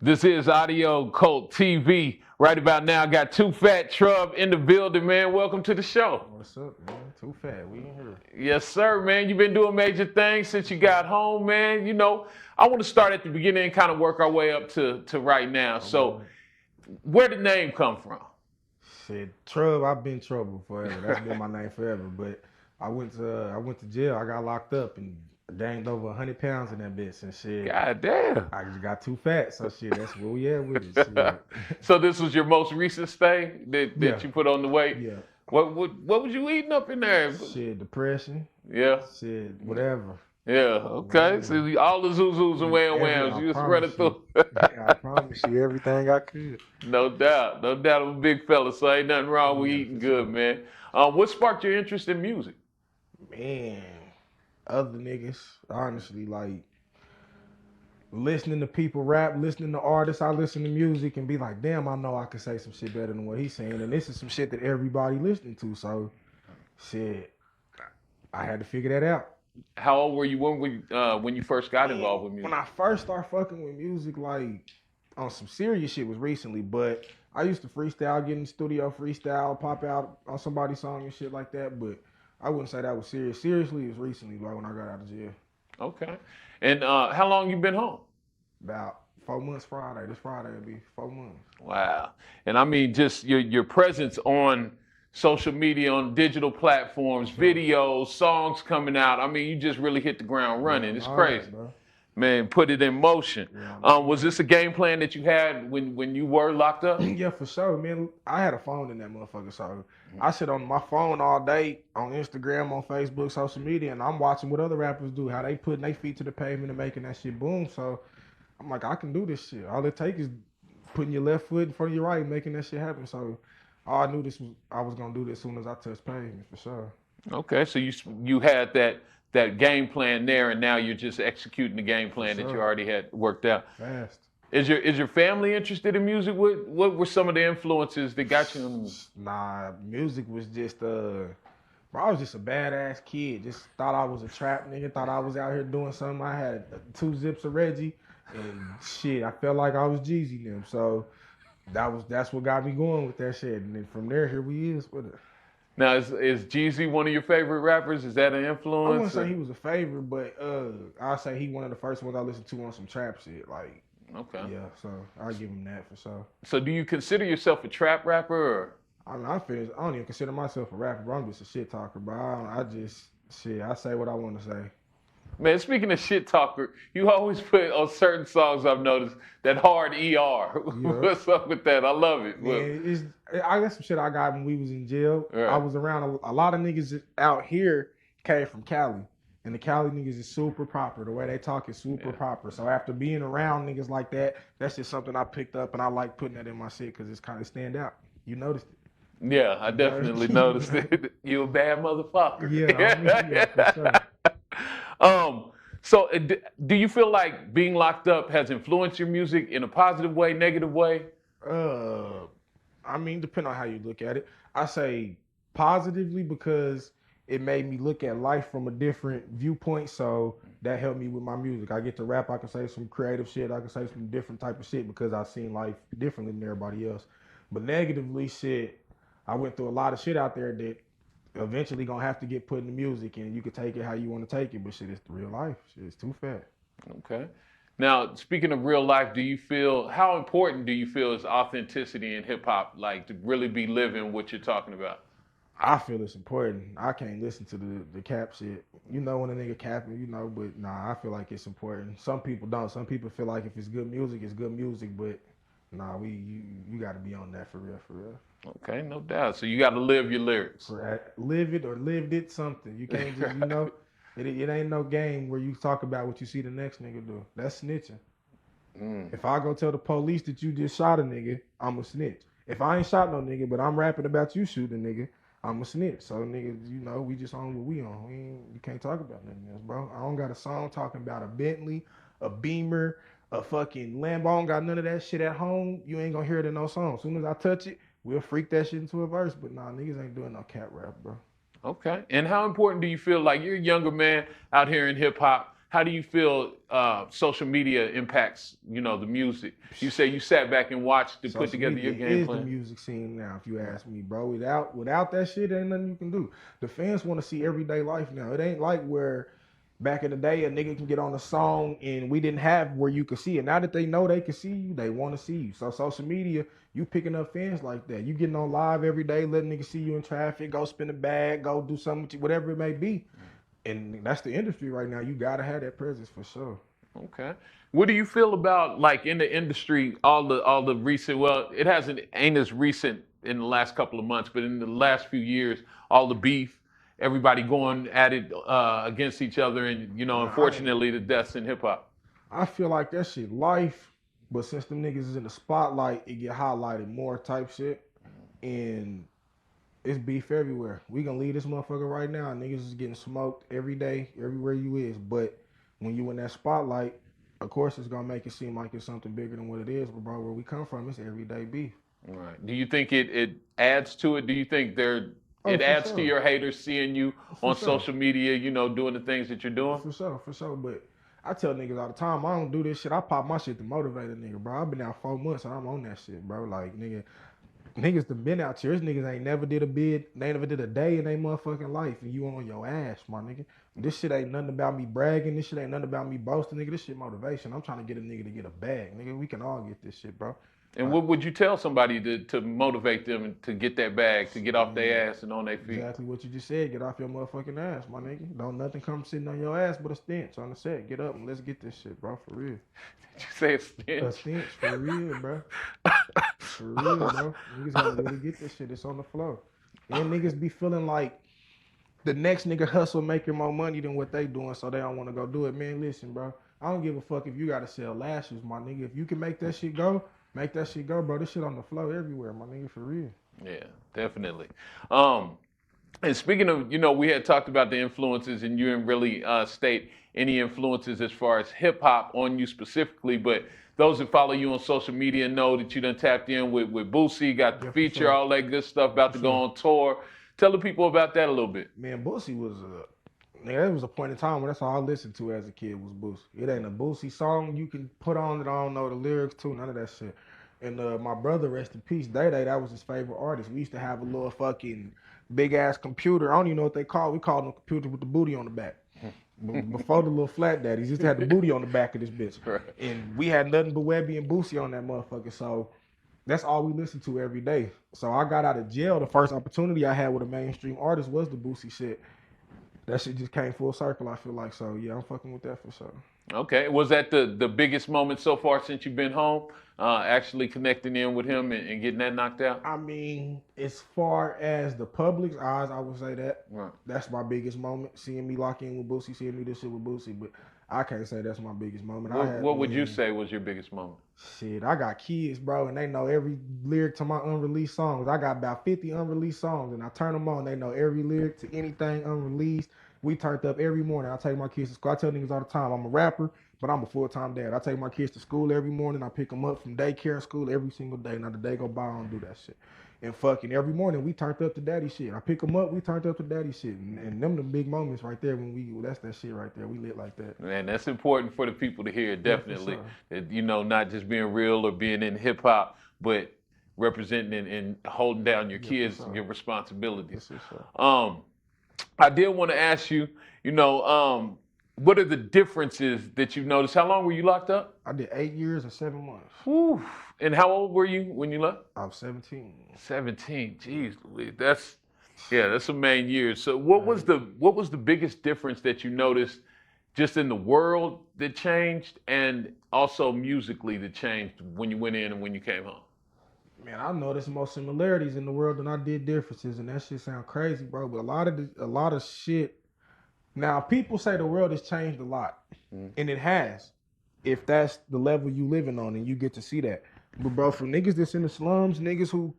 This is Audio Cult TV. Right about now, got TooFat, Troub in the building, man. Welcome to the show. What's up, man? TooFat, we in here. Yes, sir, man. You've been doing major things since you got home, man. You know, I want to start at the beginning and kind of work our way up to right now. So, where did the name come from? Shit, Troub, I've been trouble forever. That's been my name forever. But I went to jail. I got locked up and gained over 100 pounds in that bitch and shit. God damn. I just got too fat, so shit, that's where we at with it. Shit. So this was your most recent stay that you put on the weight? Yeah. What was you eating up in there? Shit, depression. Yeah. Shit, whatever. Yeah, okay. So all the zoos and whams, you just run it through. I promise you everything I could. No doubt. No doubt I'm a big fella, so ain't nothing wrong with eating good, man. What sparked your interest in music? Man, other niggas, honestly, like listening to people rap, listening to artists, I listen to music and be like, damn, I know I can say some shit better than what he's saying. And this is some shit that everybody listening to. So, shit, I had to figure that out. How old were you when you first got involved with music? When I first started fucking with music, like on some serious shit was recently, but I used to freestyle, get in the studio, freestyle, pop out on somebody's song and shit like that. But I wouldn't say that was serious. Seriously, it was recently, like when I got out of jail. Okay. And how long you been home? About 4 months Friday. This Friday will be 4 months. Wow. And I mean, just your presence on social media, on digital platforms, videos, songs coming out. I mean, you just really hit the ground running. It's crazy. Bro. Man, put it in motion. Yeah, was this a game plan that you had when you were locked up? Yeah, for sure, man. I had a phone in that motherfucker, so I sit on my phone all day on Instagram, on Facebook, social media, and I'm watching what other rappers do, how they putting their feet to the pavement and making that shit boom. So I'm like, I can do this shit. All it takes is putting your left foot in front of your right and making that shit happen. So I knew I was gonna do this as soon as I touched pavement, for sure. Okay, so you had that game plan there, and now you're just executing the game plan that you already had worked out. Fast. Is your family interested in music? What were some of the influences that got you in? Nah, music was just bro, I was just a badass kid. Just thought I was a trap nigga. Thought I was out here doing something. I had 2 zips of Reggie, and shit, I felt like I was Jeezy them. So that's what got me going with that shit. And then from there, here we is with it. Now, is Jeezy one of your favorite rappers? Is that an influence? I wouldn't say he was a favorite, but I'll say he one of the first ones I listened to on some trap shit. Like, okay, yeah, so I'll give him that for sure. So, do you consider yourself a trap rapper? Or? I mean, I don't even consider myself a rapper, bro. I'm just a shit talker, bro. I say what I want to say. Man, speaking of shit talker, you always put on certain songs, I've noticed, that hard ER. Yeah. What's up with that? I love it. Man, I got some shit I got when we was in jail. Right. I was around a lot of niggas out here came from Cali. And the Cali niggas is super proper. The way they talk is super proper. So after being around niggas like that, that's just something I picked up, and I like putting that in my shit because it's kind of stand out. You noticed it. Yeah, I definitely noticed it. You a bad motherfucker. Yeah, for sure. So do you feel like being locked up has influenced your music in a positive way, negative way? I mean, depending on how you look at it. I say positively because it made me look at life from a different viewpoint. So that helped me with my music. I get to rap. I can say some creative shit. I can say some different type of shit because I've seen life differently than everybody else. But negatively, shit, I went through a lot of shit out there that eventually gonna have to get put in the music, and you can take it how you want to take it, but shit, it's the real life. Shit, it's TooFat. Okay. Now, speaking of real life, how important do you feel is authenticity in hip hop, like to really be living what you're talking about? I feel it's important. I can't listen to the cap shit. You know when a nigga capping, you know, but nah, I feel like it's important. Some people don't. Some people feel like if it's good music, it's good music, but nah, you gotta be on that for real, for real. Okay, no doubt. So you got to live your lyrics. Live it or lived it something. You can't just, you know, it ain't no game where you talk about what you see the next nigga do. That's snitching. If I go tell the police that you just shot a nigga, I'm a snitch. If I ain't shot no nigga, but I'm rapping about you shooting a nigga, I'm a snitch. So nigga, you know, we just on what we on. You can't talk about nothing else, bro. I don't got a song talking about a Bentley, a Beamer, a fucking Lambo. I don't got none of that shit at home. You ain't gonna hear it in no song. As soon as I touch it, we'll freak that shit into a verse, but nah, niggas ain't doing no cat rap, bro. Okay. And how important do you feel, like you're a younger man out here in hip hop, How do you feel social media impacts, the music? You say you sat back and watched to put together your game is plan. the music scene now, if you ask me, bro. Without that shit, ain't nothing you can do. The fans want to see everyday life now. It ain't like where back in the day a nigga can get on a song and we didn't have where you could see it. Now that they know they can see you, they want to see you. So social media, you picking up fans like that. You getting on live every day, letting niggas see you in traffic, go spin a bag, go do something with you, whatever it may be. And that's the industry right now. You gotta have that presence for sure. Okay. What do you feel about like in the industry, all the recent, well, it ain't as recent in the last couple of months, but in the last few years, all the beef, everybody going at it against each other, and unfortunately, the deaths in hip hop. I feel like that shit life, but since them niggas is in the spotlight, it get highlighted more type shit. And it's beef everywhere. We gonna leave this motherfucker right now. Niggas is getting smoked every day, everywhere you is. But when you in that spotlight, of course it's gonna make it seem like it's something bigger than what it is. But bro, where we come from, it's everyday beef. Right. Do you think it adds to it? Do you think it for adds to sure. your haters seeing you on sure. social media, doing the things that you're doing? For sure. But I tell niggas all the time, I don't do this shit. I pop my shit to motivate a nigga, bro. I've been out 4 months and I'm on that shit, bro. Like, niggas done been out here. These niggas ain't never did a bid. They ain't never did a day in their motherfucking life. And you on your ass, my nigga. This shit ain't nothing about me bragging. This shit ain't nothing about me boasting, nigga. This shit motivation. I'm trying to get a nigga to get a bag. Nigga, we can all get this shit, bro. And what would you tell somebody to motivate them to get that bag, to get off their ass and on their feet? Exactly what you just said. Get off your motherfucking ass, my nigga. Don't nothing come sitting on your ass but a stench on the set. Get up and let's get this shit, bro. For real. Did you say a stench? A stench, for real, bro. For real, bro. Niggas gotta really get this shit. It's on the floor. And niggas be feeling like the next nigga hustle making more money than what they doing, so they don't want to go do it. Man, listen, bro. I don't give a fuck if you gotta sell lashes, my nigga. If you can make that shit go, make that shit go, bro. This shit on the floor everywhere, my nigga, for real. Yeah, definitely. And speaking of, we had talked about the influences, and you didn't really state any influences as far as hip hop on you specifically, but those that follow you on social media know that you done tapped in with Boosie, got the feature, sure. all that good stuff, about to go on tour. Tell the people about that a little bit. Man, Boosie was there was a point in time where that's all I listened to as a kid was Boosie. It ain't a Boosie song you can put on that I don't know the lyrics to, none of that shit. And my brother, rest in peace, Day Day, that was his favorite artist. We used to have a little fucking big ass computer. I don't even know what they call it. We called them a computer with the booty on the back. Before the little flat daddies, used to have the booty on the back of this bitch. Right. And we had nothing but Webby and Boosie on that motherfucker. So that's all we listened to every day. So I got out of jail. The first opportunity I had with a mainstream artist was the Boosie shit. That shit just came full circle, I feel like. So yeah, I'm fucking with that for sure. Okay. Was that the biggest moment so far since you've been home? Actually connecting in with him and getting that knocked out? I mean, as far as the public's eyes, I would say that. Right. That's my biggest moment. Seeing me lock in with Boosie, seeing me do shit with Boosie. But I can't say that's my biggest moment. What would you say was your biggest moment? Shit, I got kids, bro, and they know every lyric to my unreleased songs. I got about 50 unreleased songs, and I turn them on. They know every lyric to anything unreleased. We turned up every morning. I take my kids to school. I tell niggas all the time, I'm a rapper, but I'm a full-time dad. I take my kids to school every morning. I pick them up from daycare and school every single day. Now the day go by, I don't do that shit. And fucking every morning we turned up to daddy shit. I pick them up, we turned up to daddy shit. And them the big moments right there that's that shit right there. We lit like that. Man, that's important for the people to hear, definitely. Yeah, that, not just being real or being in hip hop, but representing and holding down your kids and your responsibilities. I did want to ask you, what are the differences that you've noticed? How long were you locked up? I did 8 years and 7 months. Whew. And how old were you when you left? I was 17. 17. Jeez, Louise. That's some main years. So what was the biggest difference that you noticed just in the world that changed and also musically that changed when you went in and when you came home? Man, I noticed more similarities in the world than I did differences, and that shit sound crazy, bro. But a lot of shit. Now, people say the world has changed a lot, and it has. If that's the level you living on, and you get to see that. But bro, for niggas that's in the slums, niggas who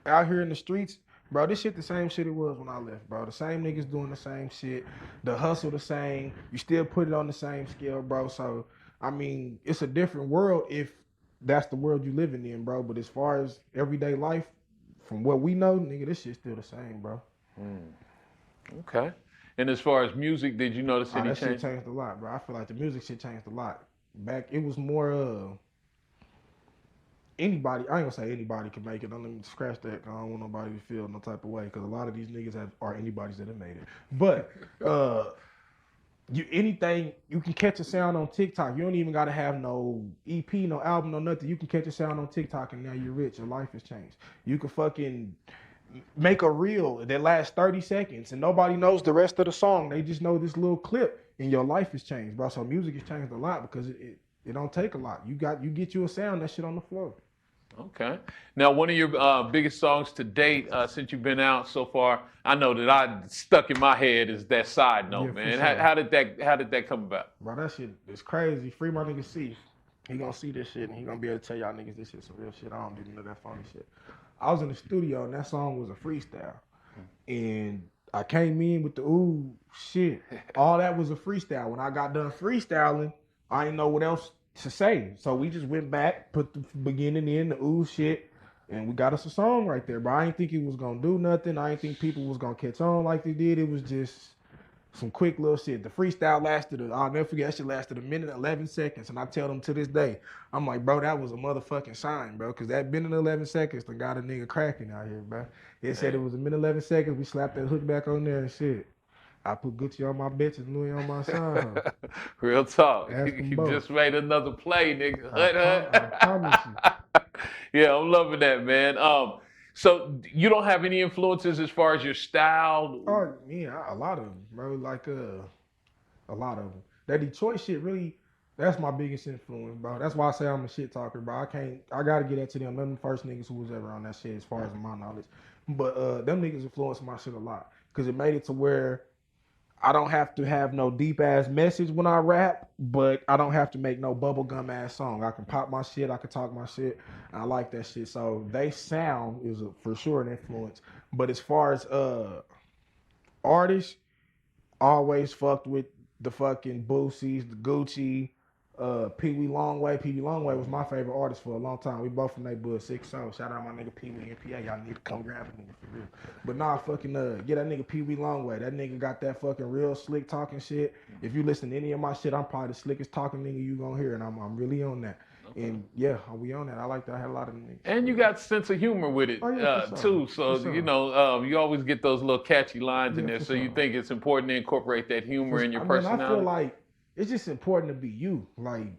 out here in the streets, bro, this shit the same shit it was when I left, bro. The same niggas doing the same shit, the hustle the same. You still put it on the same scale, bro. So I mean, it's a different world if that's the world you living in, bro. But as far as everyday life, from what we know, nigga, this shit's still the same, bro. Okay. And as far as music, did you notice Oh, any that shit change? changed a lot, bro. I feel like the music shit changed a lot. Back, it was more anybody. I ain't gonna say anybody can make it. Don't let me scratch that. 'Cause I don't want nobody to feel no type of way. Because a lot of these niggas are anybody's that have made it. But anything you can catch a sound on TikTok. You don't even gotta have no EP, no album, no nothing. You can catch a sound on TikTok and now you're rich. Your life has changed. You can fucking make a reel that lasts 30 seconds and nobody knows the rest of the song. They just know this little clip and your life has changed, bro. So music has changed a lot because it don't take a lot. You get you a sound, that shit on the floor. Okay. Now, one of your biggest songs to date since you've been out so far, I know that I stuck in my head is that Side Note, Yeah, for man. sure. How did that come about? Bro, that shit is crazy. Free my nigga C. He gonna see this shit and he gonna be able to tell y'all niggas this shit some real shit. I don't do none of that funny shit. I was in the studio and that song was a freestyle. And I came in with the ooh shit. All that was a freestyle. When I got done freestyling, I didn't know what else to say. So we just went back, put the beginning in, the ooh shit, and we got us a song right there. But I didn't think it was gonna do nothing. I didn't think people was gonna catch on like they did. It was just some quick little shit. The freestyle lasted, I'll never forget, that shit lasted 1:11. And I tell them to this day, I'm like, bro, that was a motherfucking sign, bro. Because that 1:11 done got a nigga cracking out here, bro. It said it was 1:11. We slapped that hook back on there and shit. I put Gucci on my bitch and Louis on my son. Real talk. Ask them You both. just made another play, nigga. I promise you. Yeah, I'm loving that, man. So you don't have any influences as far as your style? Oh, yeah, a lot of them, bro. Like, a lot of them. That Detroit shit really, that's my biggest influence, bro. That's why I say I'm a shit talker, bro. I gotta get that to them. Them the first niggas who was ever on that shit as far as my knowledge. But them niggas influenced my shit a lot. Cause it made it to where I don't have to have no deep ass message when I rap, but I don't have to make no bubblegum ass song. I can pop my shit, I can talk my shit. I like that shit. So they sound is for sure an influence. But as far as artists, always fucked with the fucking Boosies, the Gucci, Pee Wee Longway. Pee Wee Longway was my favorite artist for a long time. We both from neighborhood 6 so shout out my nigga Pee Wee NPA. Y'all need to come grab a nigga for real. But nah, fucking get that nigga Pee Wee Longway. That nigga got that fucking real slick talking shit. If you listen to any of my shit, I'm probably the slickest talking nigga you gonna hear, and I'm really on that. Okay. And yeah, we on that. I like that. I had a lot of niggas. And you got sense of humor with it too. So you know, you always get those little catchy lines in there. So you think it's important to incorporate that humor in your personality? I feel like it's just important to be you. Like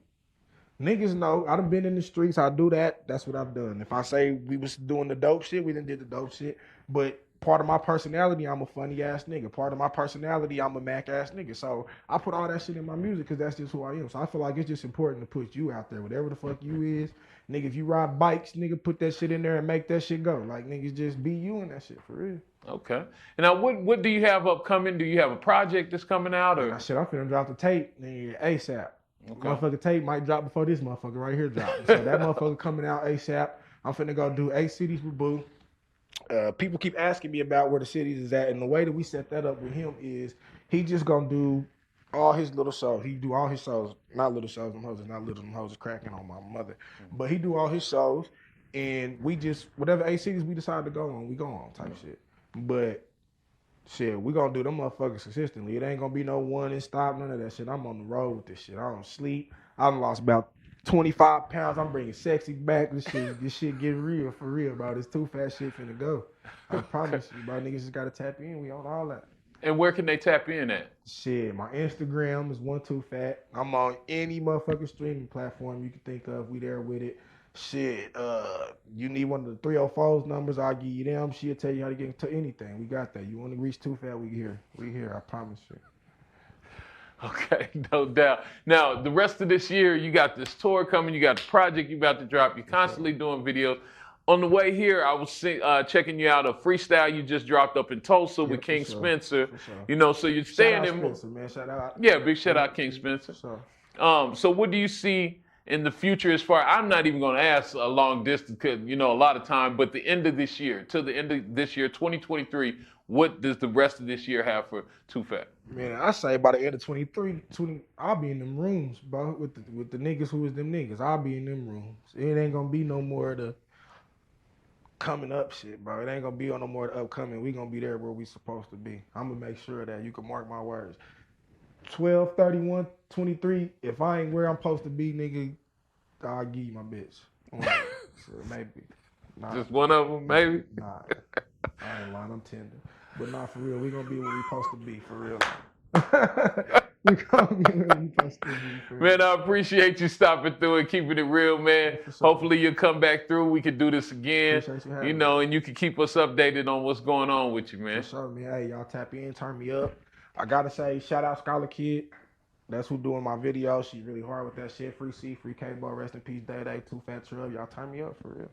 niggas know I done been in the streets. I do that. That's what I've done. If I say we was doing the dope shit, we done did the dope shit. But part of my personality, I'm a funny ass nigga. Part of my personality, I'm a Mac ass nigga. So I put all that shit in my music because that's just who I am. So I feel like it's just important to put you out there, whatever the fuck you is. Nigga, if you ride bikes, nigga, put that shit in there and make that shit go. Like niggas just be you in that shit for real. Okay. And now, what do you have upcoming? Do you have a project that's coming out, or? Shit, I'm finna drop the tape nigga, ASAP. Okay. Motherfucker tape might drop before this motherfucker right here drop. So that motherfucker coming out ASAP. I'm finna go do 8 cities with Boo. People keep asking me about where the cities is at, and the way that we set that up with him is he just gonna do all his little shows. He do all his shows, not little shows. Them hoes is not little. Them hoes is cracking on my mother. But he do all his shows, and we just whatever 8 cities we decide to go on, we go on type shit. But shit, we gonna do them motherfuckers consistently. It ain't gonna be no one and stop, none of that shit. I'm on the road with this shit. I don't sleep. I done lost about 25 pounds. I'm bringing sexy back. This shit get real for real, bro. This TooFat shit finna go. I promise you, bro. Niggas just gotta tap in. We on all that. And where can they tap in at? Shit, my Instagram is 1TooFat. I'm on any motherfucking streaming platform you can think of. We there with it. Shit, you need one of the 304's numbers, I'll give you them. She'll tell you how to get into anything. We got that. You want to reach TooFat, we here. We here, I promise you. Okay, no doubt. Now, the rest of this year, you got this tour coming, you got the project you about to drop, you're constantly doing videos. On the way here, I was checking you out a freestyle you just dropped up in Tulsa with King Spencer. Sure. You know, so you're staying in. Spencer, man. Shout out. Yeah, big shout out King Spencer. Sure. So what do you see in the future as far? I'm not even going to ask a long distance because you know a lot of time, but the end of this year, till the end of this year, 2023. What does the rest of this year have for TooFat? Man, I say by the end of 20, I'll be in them rooms, bro, with the niggas who is them niggas. I'll be in them rooms. It ain't gonna be no more of the coming up shit, bro. It ain't gonna be on no more the upcoming. We gonna be there where we supposed to be. I'm gonna make sure that you can mark my words. 12, 31, 23. If I ain't where I'm supposed to be, nigga, I'll give you my bitch. So maybe. Nah, Just one of them, maybe. nah. I ain't lying. I'm tender. But not for real. We gonna be where we supposed to be for real. We gonna be where we supposed to be for real. Man, I appreciate you stopping through and keeping it real, man. Yeah, for sure. Hopefully you'll come back through. We can do this again. Appreciate you having You me. know, and you can keep us updated on what's going on with you, man. For sure, man. Hey, y'all tap in, turn me up. I gotta say, shout out Scholar Kid. That's who doing my video. She really hard with that shit. Free C, free cable. Rest in peace, Day Day. TooFat Troub. Y'all turn me up for real.